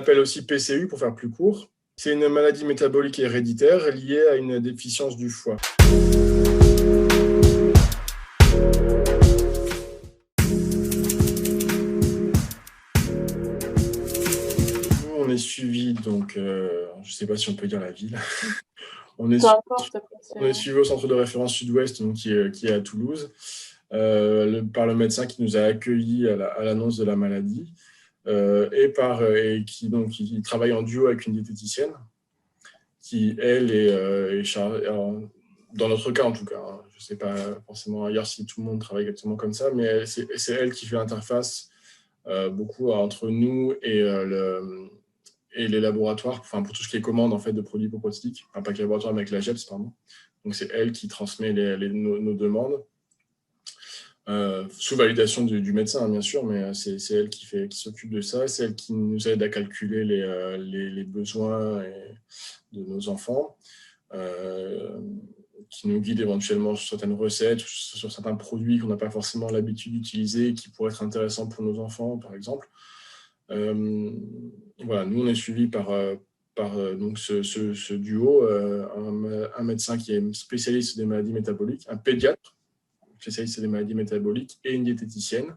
appelle aussi PCU pour faire plus court. C'est une maladie métabolique héréditaire liée à une déficience du foie. Nous, on est suivi, donc, je ne sais pas si on peut dire la ville. On est suivi au centre de référence Sud-Ouest, donc, qui est à Toulouse, par le médecin qui nous a accueillis à l'annonce de la maladie, et qui travaille en duo avec une diététicienne, qui, elle, est chargée, dans notre cas en tout cas, hein, je ne sais pas forcément ailleurs si tout le monde travaille exactement comme ça, mais c'est elle qui fait l'interface beaucoup entre nous et les laboratoires, enfin pour tout ce qui est commande en fait de produits proprostiques, enfin pas que les laboratoires mais avec la GEPS, pardon. Donc c'est elle qui transmet nos demandes, sous validation du médecin bien sûr, mais c'est elle qui s'occupe de ça, c'est elle qui nous aide à calculer les besoins de nos enfants, qui nous guide éventuellement sur certaines recettes, sur certains produits qu'on n'a pas forcément l'habitude d'utiliser, qui pourraient être intéressants pour nos enfants par exemple. Voilà, nous on est suivis par donc ce duo, un médecin qui est spécialiste des maladies métaboliques, un pédiatre spécialiste des maladies métaboliques et une diététicienne.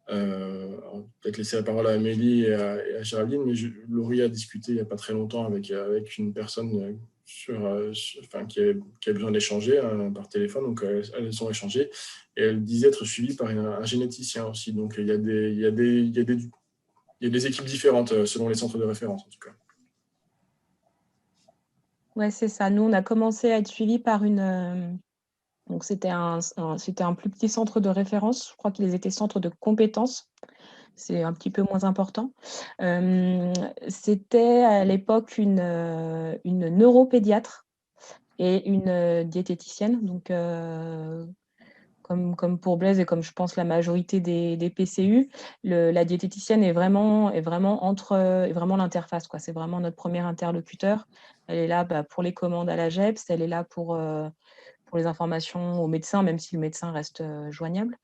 Peut-être laisser la parole à Amélie et à Géraldine, mais Laurie a discuté il n'y a pas très longtemps avec une personne qui a besoin d'échanger par téléphone, donc elles ont échangé, et elle disait être suivie par un généticien aussi, donc il y a des équipes différentes selon les centres de référence en tout cas. Ouais, c'est ça. Nous, on a commencé à être suivis par donc c'était un plus petit centre de référence. Je crois qu'ils étaient centres de compétences. C'est un petit peu moins important. C'était à l'époque une neuropédiatre et une diététicienne. Donc, comme pour Blaise et comme je pense la majorité des PCU, la diététicienne est vraiment l'interface, quoi. C'est vraiment notre premier interlocuteur. Elle est là pour les commandes à la GEPS, elle est là pour les informations au médecin, même si le médecin reste joignable.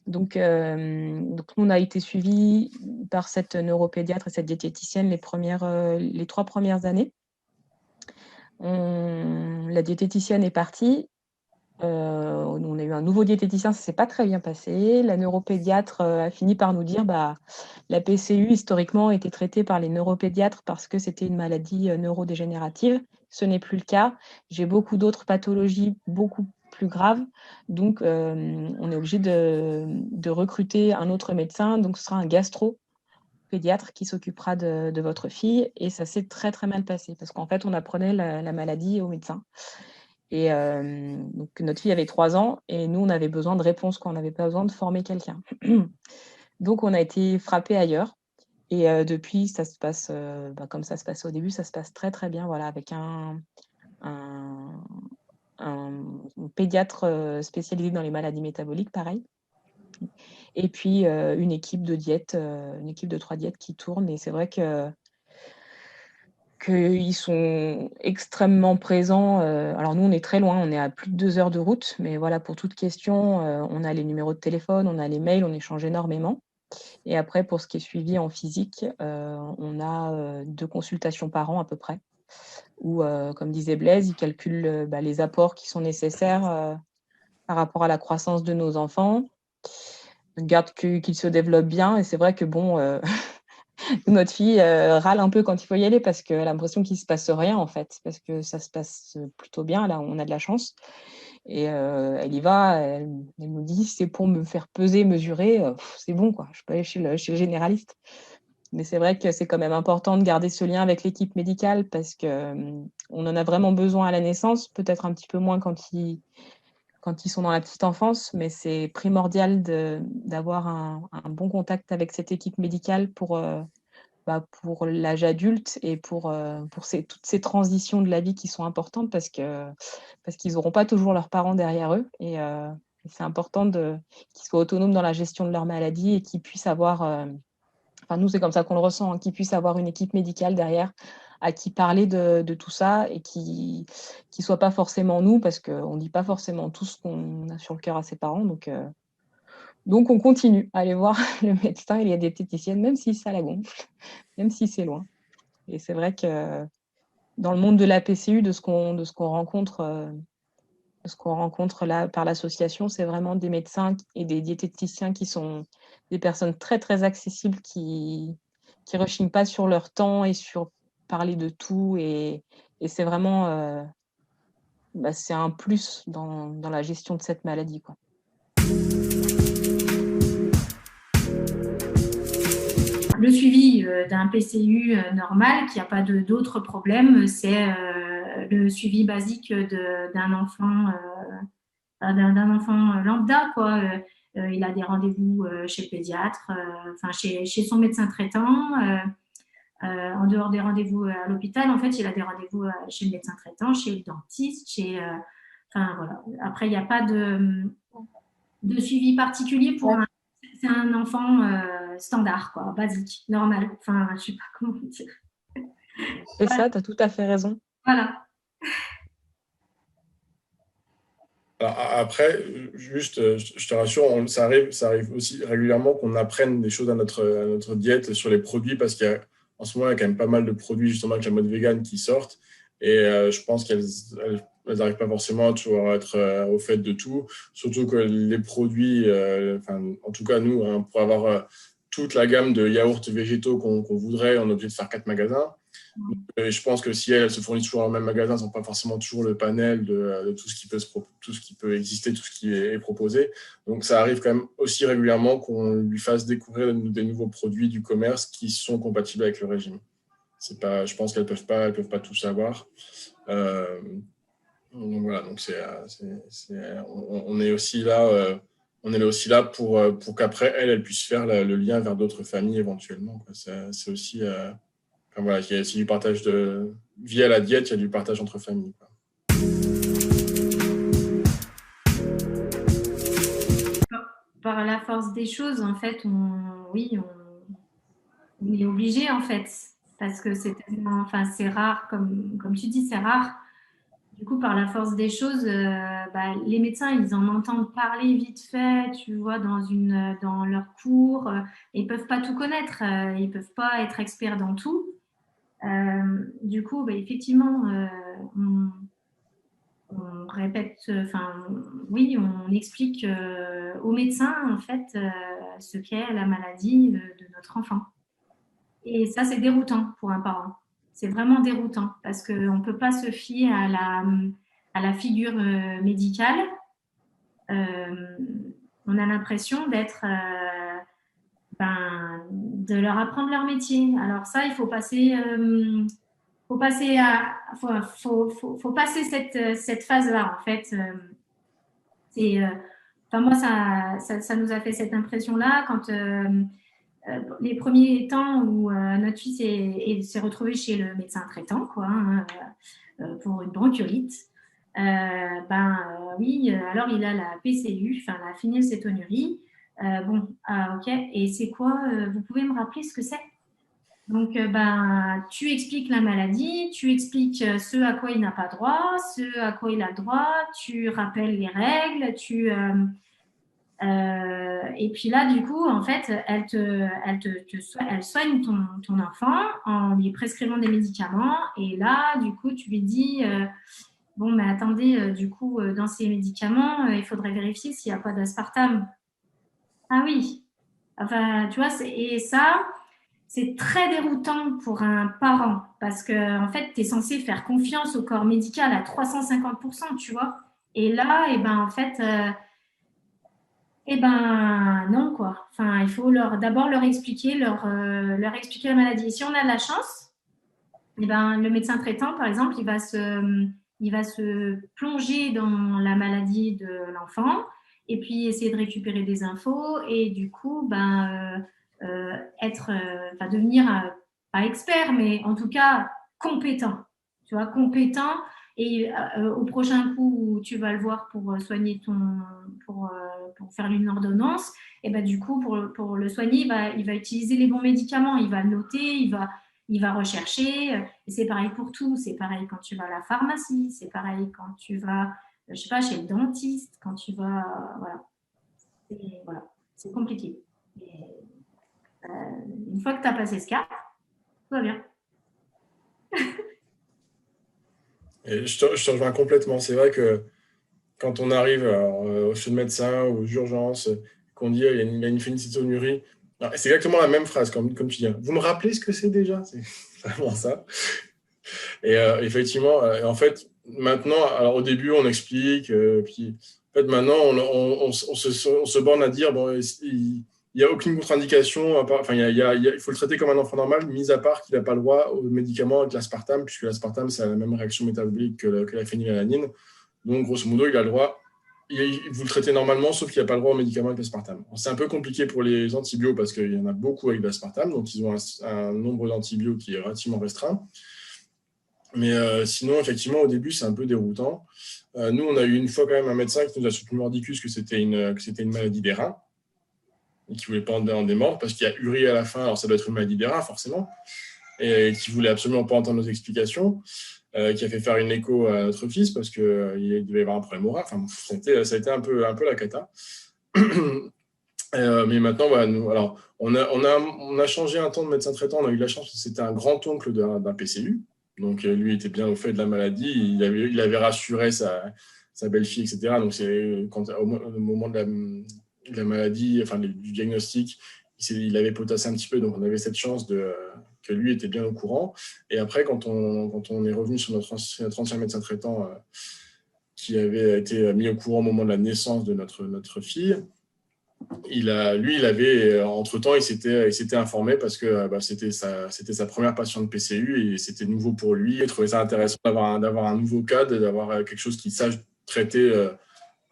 Donc, on a été suivis par cette neuropédiatre et cette diététicienne les 3 premières années. La diététicienne est partie. On a eu un nouveau diététicien, ça ne s'est pas très bien passé. La neuropédiatre a fini par nous dire la PCU, historiquement, était traitée par les neuropédiatres parce que c'était une maladie neurodégénérative. Ce n'est plus le cas. J'ai beaucoup d'autres pathologies beaucoup plus graves. Donc, on est obligé de recruter un autre médecin. Donc, ce sera un gastro-pédiatre qui s'occupera de votre fille. Et ça s'est très, très mal passé parce qu'en fait, on apprenait la maladie au médecin. Et donc, notre fille avait 3 ans et nous, on avait besoin de réponses quand on n'avait pas besoin de former quelqu'un. Donc, on a été frappés ailleurs. Et depuis, ça se passe comme ça se passait au début, ça se passe très, très bien, voilà, avec un pédiatre spécialisé dans les maladies métaboliques, pareil. Et puis, une équipe de 3 diètes qui tourne. Et c'est vrai qu'ils sont extrêmement présents. Alors nous, on est très loin, on est à plus de 2 heures de route, mais voilà, pour toute question, on a les numéros de téléphone, on a les mails, on échange énormément. Et après, pour ce qui est suivi en physique, on a 2 consultations par an à peu près, où, comme disait Blaise, ils calculent les apports qui sont nécessaires par rapport à la croissance de nos enfants. Ils regardent qu'ils se développent bien. Et c'est vrai que notre fille râle un peu quand il faut y aller parce qu'elle a l'impression qu'il ne se passe rien en fait, parce que ça se passe plutôt bien, là on a de la chance. Et elle y va, elle nous dit c'est pour me faire peser, mesurer, c'est bon quoi, je peux aller chez le généraliste. Mais c'est vrai que c'est quand même important de garder ce lien avec l'équipe médicale parce qu'on en a vraiment besoin à la naissance, peut-être un petit peu moins quand ils sont dans la petite enfance, mais c'est primordial d'avoir un bon contact avec cette équipe médicale pour l'âge adulte et pour toutes ces transitions de la vie qui sont importantes parce qu'ils n'auront pas toujours leurs parents derrière eux. Et c'est important qu'ils soient autonomes dans la gestion de leur maladie et qu'ils puissent avoir, nous c'est comme ça qu'on le ressent, hein, qu'ils puissent avoir une équipe médicale derrière à qui parler de tout ça et qui ne soit pas forcément nous parce qu'on ne dit pas forcément tout ce qu'on a sur le cœur à ses parents. Donc Donc, on continue à aller voir le médecin et les diététiciennes, même si ça la gonfle, même si c'est loin. Et c'est vrai que dans le monde de la PCU, de ce qu'on rencontre là par l'association, c'est vraiment des médecins et des diététiciens qui sont des personnes très, très accessibles, qui rechignent pas sur leur temps et sur parler de tout. Et c'est vraiment c'est un plus dans la gestion de cette maladie, quoi. Le suivi d'un PCU normal, qui n'a pas d'autres problèmes, c'est le suivi basique d'un enfant lambda, quoi. Il a des rendez-vous chez le pédiatre, chez son médecin traitant. En dehors des rendez-vous à l'hôpital, en fait, il a des rendez-vous chez le médecin traitant, chez le dentiste, voilà. Après, il n'y a pas de suivi particulier pour c'est un enfant standard, quoi, basique, normal. Enfin, je sais pas comment dire. C'est ça, tu as tout à fait raison. Voilà. Alors, après, juste, je te rassure, ça arrive aussi régulièrement qu'on apprenne des choses à notre diète sur les produits, parce qu'en ce moment, il y a quand même pas mal de produits, justement, avec la mode vegan qui sortent. Et je pense qu'elles n'arrivent pas forcément à toujours être au fait de tout. Surtout que les produits, en tout cas, nous, hein, pour avoir toute la gamme de yaourts végétaux qu'on voudrait, on est obligé de faire 4 magasins. Donc, je pense que si elles se fournissent toujours dans le même magasin, elles n'ont pas forcément toujours le panel de tout ce qui peut exister, tout ce qui est proposé. Donc, ça arrive quand même aussi régulièrement qu'on lui fasse découvrir des nouveaux produits du commerce qui sont compatibles avec le régime. Je pense qu'elles ne peuvent pas tout savoir. Donc voilà, donc on est aussi là pour qu'après elle puisse faire le lien vers d'autres familles éventuellement, quoi. C'est aussi voilà, il y a aussi du partage via la diète, il y a du partage entre familles, quoi. Par la force des choses, en fait, on est obligé, en fait, parce que c'est rare, comme tu dis, c'est rare. Du coup, par la force des choses, les médecins, ils en entendent parler vite fait, tu vois, dans leur cours. Ils peuvent pas tout connaître, ils peuvent pas être experts dans tout. Du coup, effectivement, on répète, on explique aux médecins, en fait, ce qu'est la maladie de notre enfant. Et ça, c'est déroutant pour un parent. C'est vraiment déroutant parce qu'on ne peut pas se fier à la figure médicale. On a l'impression de leur apprendre leur métier. Alors ça, il faut passer faut passer cette phase-là, en fait. Moi, ça nous a fait cette impression-là quand les premiers temps où notre fille s'est retrouvée chez le médecin traitant, quoi, hein, pour une bronchiolite. Oui, alors il a la PCU, la phénylcétonurie. Ok. Et c'est quoi vous pouvez me rappeler ce que c'est? Donc, tu expliques la maladie, tu expliques ce à quoi il n'a pas droit, ce à quoi il a droit, tu rappelles les règles, et puis là, du coup, en fait, elle soigne ton enfant en lui prescrivant des médicaments. Et là, du coup, tu lui dis, bon, mais attendez, du coup, dans ces médicaments, il faudrait vérifier s'il n'y a pas d'aspartame. Ah oui. Enfin, tu vois, et ça, c'est très déroutant pour un parent parce que, en fait, tu es censé faire confiance au corps médical à 350%, tu vois. Et là, en fait, non, quoi. Enfin, il faut d'abord leur expliquer, leur expliquer la maladie. Et si on a de la chance, le médecin traitant, par exemple, il va se plonger dans la maladie de l'enfant et puis essayer de récupérer des infos et du coup, devenir pas expert, mais en tout cas compétent. Tu vois, compétent. Et au prochain coup où tu vas le voir pour soigner pour faire une ordonnance, et du coup, pour le soigner, il va utiliser les bons médicaments, il va le noter, il va rechercher. Et c'est pareil pour tout. C'est pareil quand tu vas à la pharmacie, c'est pareil quand tu vas, je sais pas, chez le dentiste, quand tu vas, voilà. Et voilà. c'est compliqué. Et, une fois que tu as passé ce cap, tout va bien. Et je te rejoins complètement. C'est vrai que quand on arrive chez le médecin ou aux urgences, qu'on dit il y a une phénylcétonurie, c'est exactement la même phrase, comme tu dis. Vous me rappelez ce que c'est déjà? C'est vraiment ça. Et effectivement, en fait, maintenant, alors au début, on explique, puis en fait, maintenant, on se borne à dire, bon, il n'y a aucune contre-indication, enfin, il faut le traiter comme un enfant normal, mis à part qu'il n'a pas le droit aux médicaments avec l'aspartame, puisque l'aspartame, c'est la même réaction métabolique que la phénylalanine. Donc, grosso modo, il a le droit, vous le traitez normalement, sauf qu'il n'a pas le droit aux médicaments avec l'aspartame. C'est un peu compliqué pour les antibiotiques, parce qu'il y en a beaucoup avec l'aspartame, donc ils ont un nombre d'antibiotiques qui est relativement restreint. Mais sinon, effectivement, au début, c'est un peu déroutant. Nous, on a eu une fois quand même un médecin qui nous a soutenu mordicus que c'était une maladie des reins et qui ne voulait pas en démordre parce qu'il y a uri à la fin. Alors, ça doit être une maladie des reins, forcément, et qui ne voulait absolument pas entendre nos explications, qui a fait faire une écho à notre fils parce qu'il devait y avoir un problème au rein. Enfin, ça a été un peu la cata. Mais maintenant, voilà, alors, on a changé un temps de médecin traitant. On a eu la chance que c'était un grand-oncle d'un PCU. Donc, lui était bien au fait de la maladie. Il avait rassuré sa belle-fille, etc. Donc, c'est au moment de la maladie, enfin, du diagnostic, il avait potassé un petit peu. Donc, on avait cette chance que lui était bien au courant. Et après, quand on est revenu sur notre ancien médecin traitant qui avait été mis au courant au moment de la naissance de notre fille, il avait, entre-temps, il s'était informé parce que c'était sa première patiente PCU et c'était nouveau pour lui. Il trouvait ça intéressant d'avoir un nouveau cas, d'avoir quelque chose qu'il sache traiter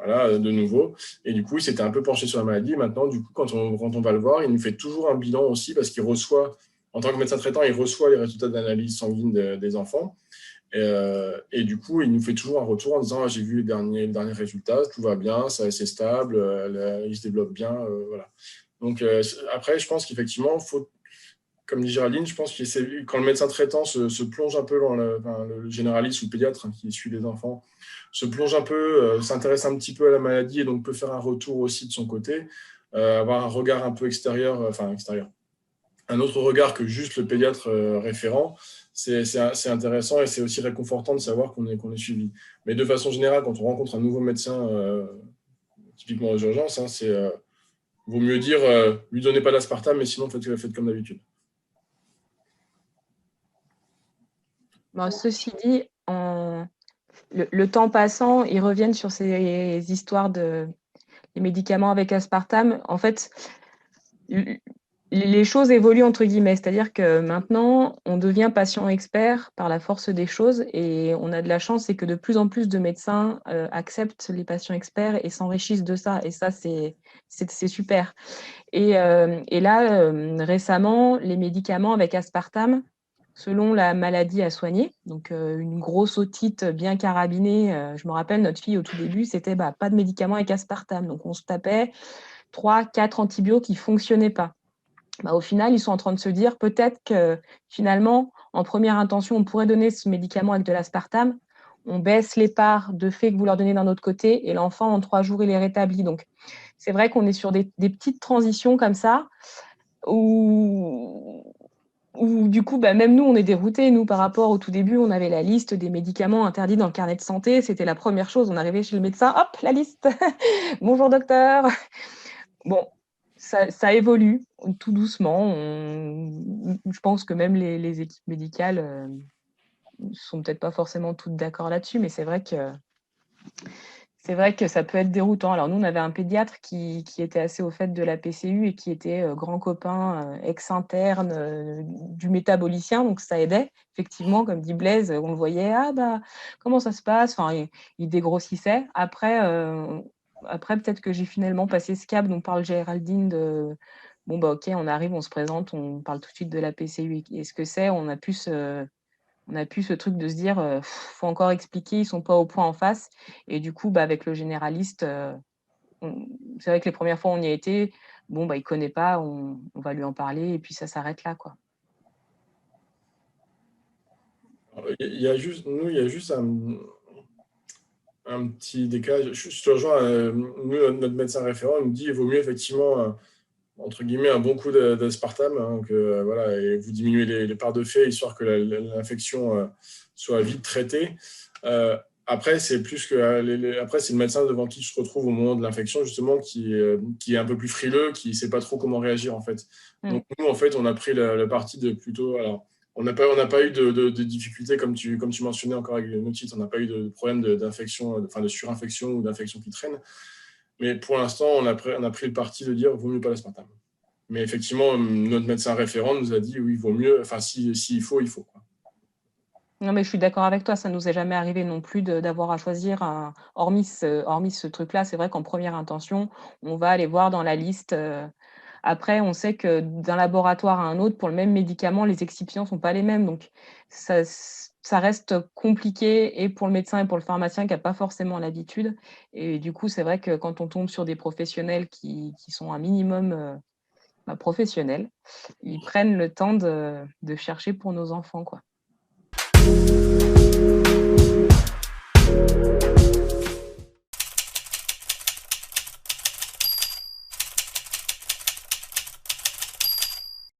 de nouveau. Et du coup, il s'était un peu penché sur la maladie. Maintenant, du coup, quand on va le voir, il nous fait toujours un bilan aussi parce qu'il reçoit, en tant que médecin traitant, il reçoit les résultats d'analyse sanguine des enfants. Et du coup, il nous fait toujours un retour en disant j'ai vu les derniers résultats, tout va bien, c'est stable, il se développe bien. Voilà. Donc, après, je pense qu'effectivement, comme dit Géraldine, je pense que quand le médecin traitant se plonge un peu dans le généraliste ou le pédiatre qui suit les enfants, se plonge un peu, s'intéresse un petit peu à la maladie et donc peut faire un retour aussi de son côté, avoir un regard un peu extérieur, un autre regard que juste le pédiatre référent, c'est intéressant et c'est aussi réconfortant de savoir qu'on est suivi. Mais de façon générale, quand on rencontre un nouveau médecin, typiquement aux urgences, vaut mieux dire lui donnez pas d'aspartame, mais sinon faites comme d'habitude. Bon, ceci dit, le temps passant, ils reviennent sur ces histoires de les médicaments avec aspartame. En fait, les choses évoluent entre guillemets, c'est-à-dire que maintenant, on devient patient expert par la force des choses et on a de la chance, c'est que de plus en plus de médecins acceptent les patients experts et s'enrichissent de ça. Et ça, c'est super. Et là, récemment, les médicaments avec aspartame, selon la maladie à soigner, donc une grosse otite bien carabinée, je me rappelle, notre fille au tout début, c'était pas de médicaments avec aspartame. Donc on se tapait 3-4 antibiotiques qui ne fonctionnaient pas. Au final, ils sont en train de se dire peut-être que finalement, en première intention, on pourrait donner ce médicament avec de l'aspartame. On baisse les parts de fait que vous leur donnez d'un autre côté et l'enfant, en 3 jours, il est rétabli. Donc, c'est vrai qu'on est sur des petites transitions comme ça où du coup, même nous, on est déroutés. Nous, par rapport au tout début, on avait la liste des médicaments interdits dans le carnet de santé. C'était la première chose. On arrivait chez le médecin, hop, la liste. Bonjour docteur. Bon, ça évolue tout doucement. Je pense que même les équipes médicales sont peut-être pas forcément toutes d'accord là-dessus, mais c'est vrai que ça peut être déroutant. Alors nous, on avait un pédiatre qui était assez au fait de la PCU et qui était grand copain ex-interne du métabolicien, donc ça aidait. Effectivement, comme dit Blaise, on le voyait, comment ça se passe, enfin, il dégrossissait. Après, peut-être que j'ai finalement passé ce cap dont parle Géraldine de ok, on arrive, on se présente, on parle tout de suite de la PCU et ce que c'est. On a pu ce truc de se dire faut encore expliquer, ils sont pas au point en face. Et du coup, avec le généraliste, c'est vrai que les premières fois on y a été, il connaît pas, on va lui en parler et puis ça s'arrête là, quoi. Il y a juste un petit décalage. Je te rejoins, nous, notre médecin référent nous dit qu'il vaut mieux effectivement, entre guillemets, un bon coup d'aspartame, hein, voilà, et vous diminuez les parts de fait, histoire que l'infection soit vite traitée. Après, c'est plus que après, c'est le médecin devant qui je te retrouve au moment de l'infection, justement, qui est un peu plus frileux, qui ne sait pas trop comment réagir, en fait. Donc, nous, en fait, on a pris le parti de plutôt... Alors, on n'a pas eu de difficultés, comme tu mentionnais encore avec le titre, on n'a pas eu de problème d'infection, de surinfection ou d'infection qui traîne. Mais pour l'instant, on a pris le parti de dire vaut mieux pas l'aspartame. Mais effectivement, notre médecin référent nous a dit oui, il vaut mieux, enfin, s'il faut, il faut, quoi. Non, mais je suis d'accord avec toi, ça nous est jamais arrivé non plus d'avoir à choisir hormis ce truc-là. C'est vrai qu'en première intention, on va aller voir dans la liste. Après, on sait que d'un laboratoire à un autre, pour le même médicament, les excipients sont pas les mêmes. Donc, ça reste compliqué et pour le médecin et pour le pharmacien qui n'a pas forcément l'habitude. Et du coup, c'est vrai que quand on tombe sur des professionnels qui sont un minimum professionnels, ils prennent le temps de chercher pour nos enfants, quoi.